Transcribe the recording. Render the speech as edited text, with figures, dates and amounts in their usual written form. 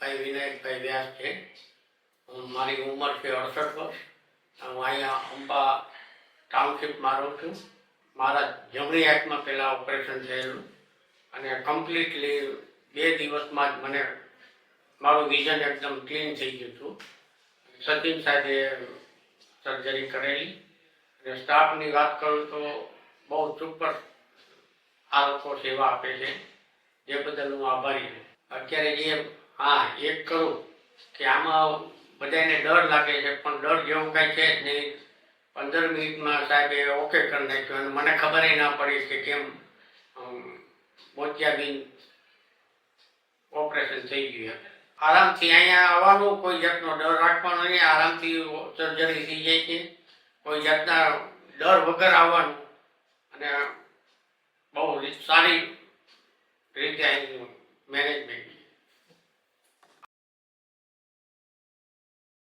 ભાઈ વિનાયકભાઈ વ્યાસ છે. મારી ઉંમર છે 68 વર્ષ. હું અહીંયા અંબા ટાઉનશીપમાં રહું છું. મારા જમણી આંખમાં પહેલાં ઓપરેશન થયેલું અને કમ્પ્લીટલી 2 દિવસમાં જ મને મારું વિઝન એકદમ ક્લીન થઈ ગયું હતું. સચિન સાહેબે સર્જરી કરેલી અને સ્ટાફની વાત કરું તો બહુ સુપર આ લોકો સેવા આપે છે, જે બદલ હું આભારી છું. અત્યારે એક કરું કે આમાં બધાને ડર લાગે છે, પણ ડર જેવું કાંઈ છે જ નહીં. 15 મિનિટમાં સાહેબે ઓકે કરી નાખ્યું અને મને ખબર ના પડી કે કેમ મોતિયાબીન ઓપરેશન થઈ ગયું. આરામથી અહીંયા આવવાનું, કોઈ જાતનો ડર રાખવાનો નહીં. આરામથી સર્જરી થઈ જાય છે, કોઈ જાતના ડર વગર આવવાનું અને બહુ સારી રીતે અહીંનું મેનેજમેન્ટ.